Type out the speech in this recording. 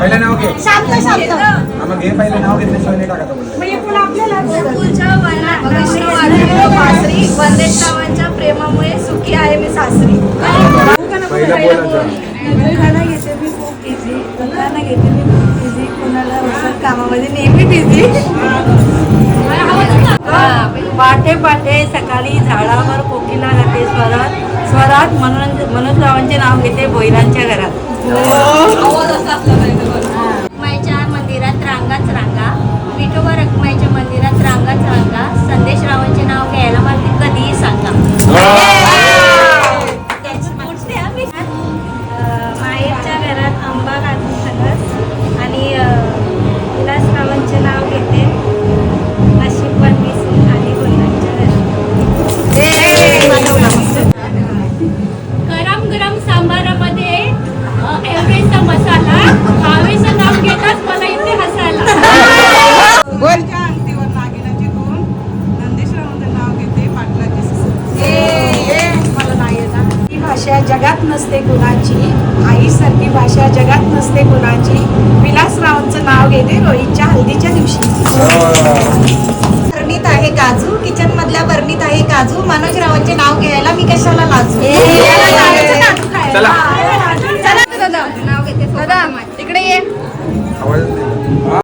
पहिलं नाव घे. शांत शांत. मग घे पहिलं नाव घेतल्याशिवाय नाही टाकायचं बोलले. म्हणजे पुन्हा आपल्याला वंदेश्रावांच्या प्रेमामुळे सुखी आहे मी सासरी. पहिलं बोलायचं. दुकाना घेते मी खूप बिझी, दुकाना घेते मी खूप बिझी, कोणाला असं कामामध्ये नेहमी बिझी. पाटे पाटे सकाळी झाडावर कोकिला गाते स्वरात स्वरात मनोजरावांचे नाव घेते भोईरांच्या घरात. रखमाईच्या मंदिरात रांगाच रांगा, विठोबा रखमाईच्या मंदिरात रांगाच रांगा, संदेशरावांचे नाव घ्यायला मला ते कधीही सांगा. माहेरच्या घरात आंबा घालून सगळं आणि विलासरावांचे नाव घेते, नशीब पण विसरून आली भोईरांच्या घरात. गरम गरम सांबारामध्ये एवढेचा मसाला, भावेचं नाव घेताच मला इथे हसायला. अंगठीवर नागिनाची खून, नंदेश्वरांचं नाव घेते पाटलाची मला नाही येणार. ही भाषा जगात नसते कुणाची, आईसारखी भाषा जगात नसते कुणाची, विलासरावांचं नाव घेते रोहितच्या हल्दीच्या दिवशी. बरणीत आहे काजू, किचन मधल्या बरणीत आहे काजू, मनोजरावांचे नाव घ्यायला मी कशाला लाजू. चला. नाव घेते दादा इकडे ये. आवाज